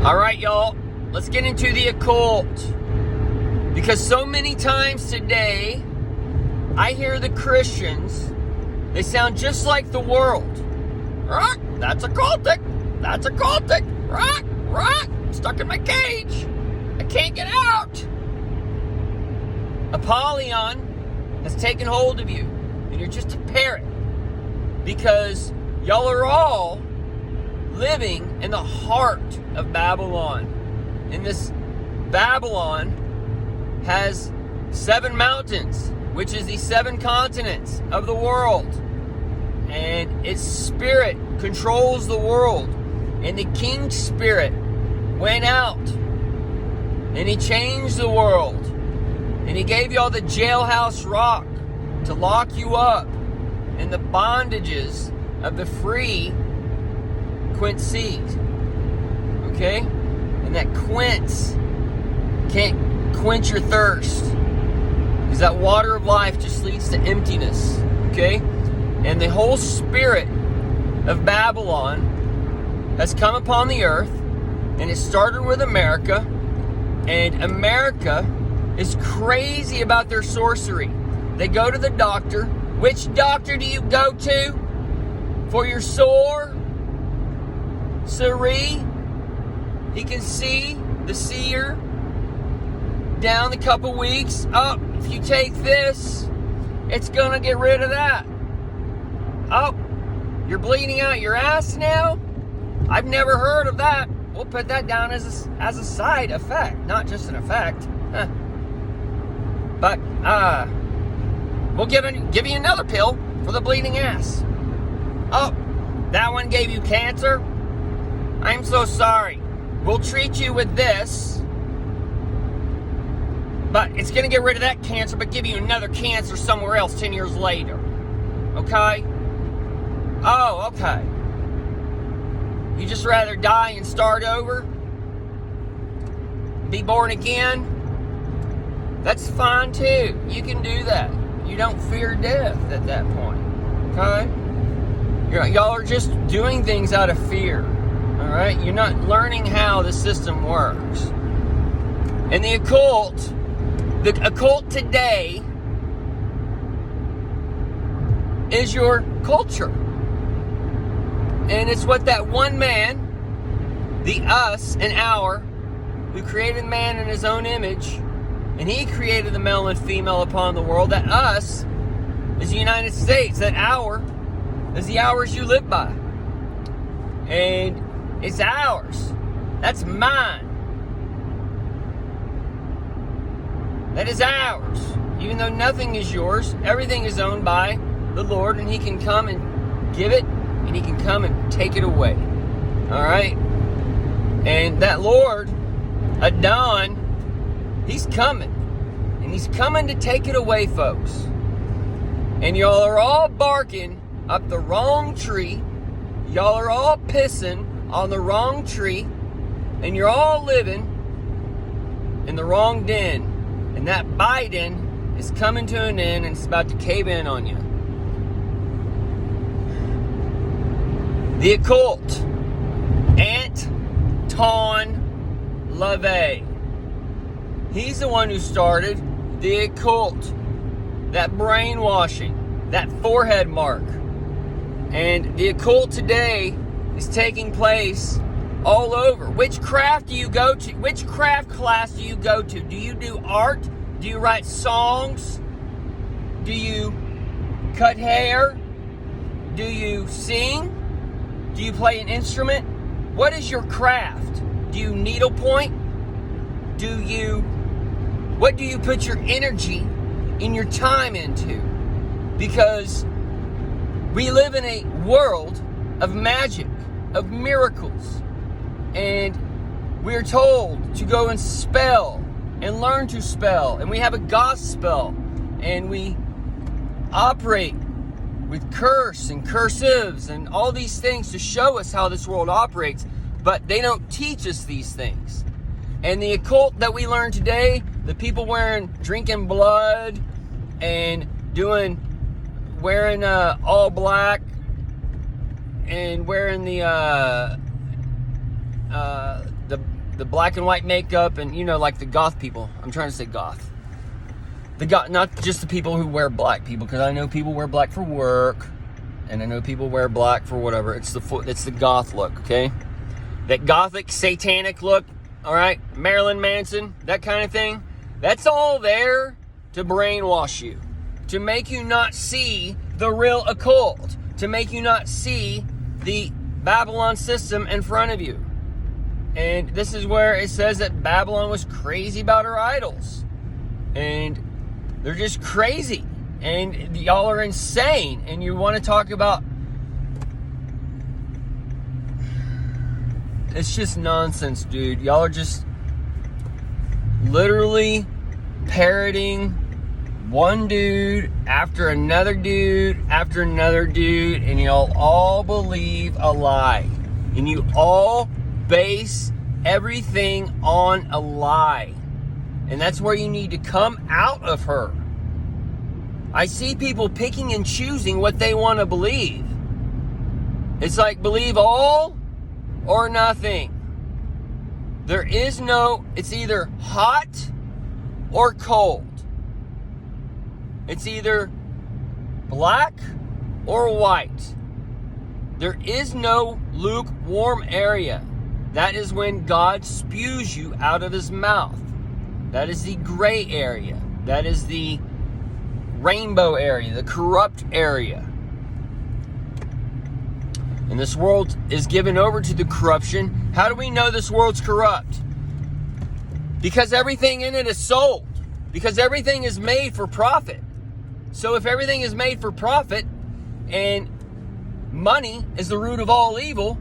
All right, y'all, let's get into the occult. Because so many times today, I hear the Christians, they sound just like the world. Right? That's occultic. That's occultic. Right? Right? I'm stuck in my cage. I can't get out. Apollyon has taken hold of you, and you're just a parrot. Because y'all are all living in the heart of Babylon. And this Babylon has 7 mountains, which is the 7 continents of the world. And its spirit controls the world. And the king's spirit went out. And he changed the world. And he gave y'all the jailhouse rock to lock you up in the bondages of the free quinces. Okay? And that quince can't quench your thirst. Because that water of life just leads to emptiness. Okay? And the whole spirit of Babylon has come upon the earth. And it started with America. And America is crazy about their sorcery. They go to the doctor. Which doctor do you go to for your sore? Siri? He can see the seer down a couple weeks. Oh, if you take this, it's going to get rid of that. Oh, you're bleeding out your ass now? I've never heard of that. We'll put that down as a side effect, not just an effect. Huh. But, we'll give you another pill for the bleeding ass. Oh, that one gave you cancer? I'm so sorry. We'll treat you with this, but it's going to get rid of that cancer, but give you another cancer somewhere else 10 years later. Okay? Oh, okay. You just rather die and start over? Be born again? That's fine too. You can do that. You don't fear death at that point. Okay? Y'all are just doing things out of fear. Alright? You're not learning how the system works. And the occult today is your culture. And it's what that one man, the us and our, who created man in his own image, and he created the male and female upon the world. That us is the United States. That our is the hours you live by. And it's ours. That's mine. That is ours. Even though nothing is yours, everything is owned by the Lord, and he can come and give it, and he can come and take it away. Alright? And that Lord, Adon, he's coming. And he's coming to take it away, folks. And y'all are all barking up the wrong tree. Y'all are all pissing on the wrong tree. And you're all living in the wrong den. And that Biden is coming to an end, and it's about to cave in on you. The occult. Anton LaVey. He's the one who started the occult. That brainwashing. That forehead mark. And the occult today is taking place all over. Which craft do you go to? Which craft class do you go to? Do you do art? Do you write songs? Do you cut hair? Do you sing? Do you play an instrument? What is your craft? Do you needlepoint? What do you put your energy and your time into? Because we live in a world of magic, of miracles. And we're told to go and spell and learn to spell. And we have a gospel. And we operate with curse and cursives and all these things to show us how this world operates. But they don't teach us these things. And the occult that we learn today, the people drinking blood and wearing all black and wearing the the black and white makeup, and like the goth people. I'm trying to say goth. Not just the people who wear black, people, because I know people wear black for work, and I know people wear black for whatever. It's the goth look, okay? That gothic satanic look, all right? Marilyn Manson, that kind of thing. That's all there to brainwash you, to make you not see the real occult, to make you not see the Babylon system in front of you. And this is where it says that Babylon was crazy about her idols. And they're just crazy. And y'all are insane. And you want to talk about... It's just nonsense, dude. Y'all are just literally parroting one dude after another dude after another dude. And y'all all believe a lie. And you all base everything on a lie. And that's where you need to come out of her. I see people picking and choosing what they want to believe. It's like believe all or nothing. There is no, it's either hot or cold. It's either black or white. There is no lukewarm area. That is when God spews you out of his mouth. That is the gray area. That is the rainbow area, the corrupt area. And this world is given over to the corruption. How do we know this world's corrupt? Because everything in it is sold. Because everything is made for profit. So if everything is made for profit and money is the root of all evil,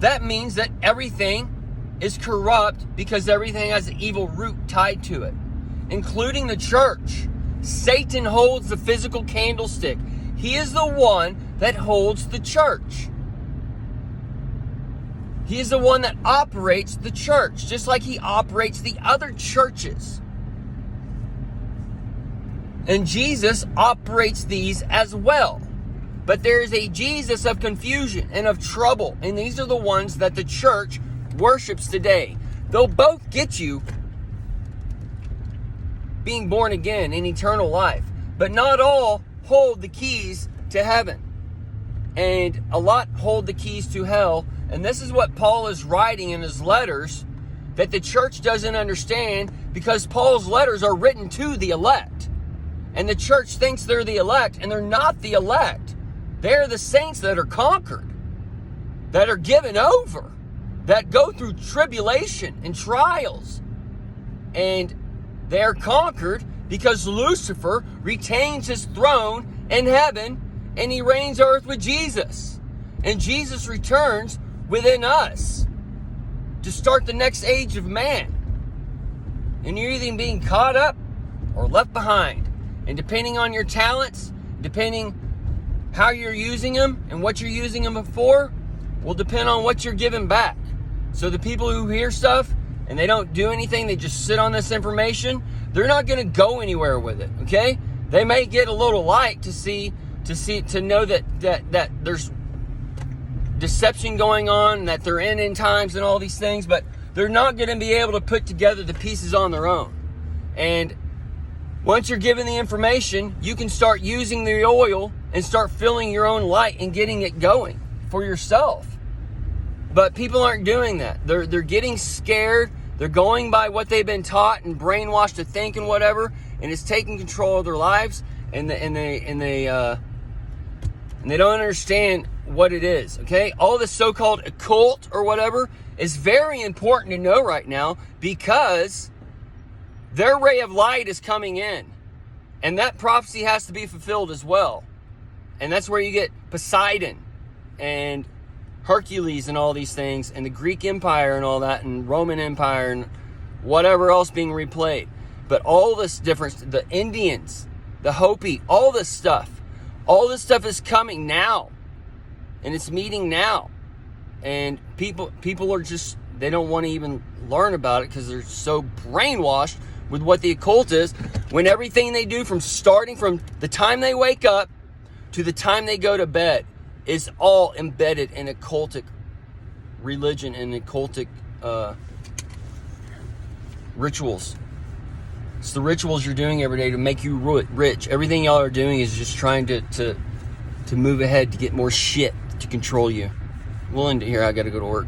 that means that everything is corrupt because everything has an evil root tied to it, including the church. Satan holds the physical candlestick. He is the one that holds the church. He is the one that operates the church, just like he operates the other churches. And Jesus operates these as well. But there is a Jesus of confusion and of trouble. And these are the ones that the church worships today. They'll both get you being born again in eternal life. But not all hold the keys to heaven. And a lot hold the keys to hell. And this is what Paul is writing in his letters that the church doesn't understand, because Paul's letters are written to the elect. And the church thinks they're the elect, and they're not the elect. They're the saints that are conquered, that are given over, that go through tribulation and trials. And they're conquered because Lucifer retains his throne in heaven, and he reigns earth with Jesus. And Jesus returns within us to start the next age of man. And you're either being caught up or left behind. And depending on your talents, depending how you're using them and what you're using them for, will depend on what you're giving back. So the people who hear stuff and they don't do anything, they just sit on this information, they're not going to go anywhere with it, okay? They may get a little light to know that there's deception going on, that they're in end times and all these things, but they're not going to be able to put together the pieces on their own. And once you're given the information, you can start using the oil and start filling your own light and getting it going for yourself. But people aren't doing that. They're getting scared. They're going by what they've been taught and brainwashed to think and whatever, and it's taking control of their lives. And they don't understand what it is. Okay, all this so-called occult or whatever is very important to know right now, because their ray of light is coming in, and that prophecy has to be fulfilled as well. And that's where you get Poseidon and Hercules and all these things, and the Greek Empire and all that, and Roman Empire and whatever else being replayed. But all this difference, the Indians, the Hopi, all this stuff is coming now, and it's meeting now. And people are just, they don't want to even learn about it because they're so brainwashed with what the occult is, when everything they do starting from the time they wake up to the time they go to bed is all embedded in occultic religion and occultic rituals. It's the rituals you're doing every day to make you rich. Everything y'all are doing is just trying to move ahead, to get more shit to control you. We'll end it here. I gotta go to work.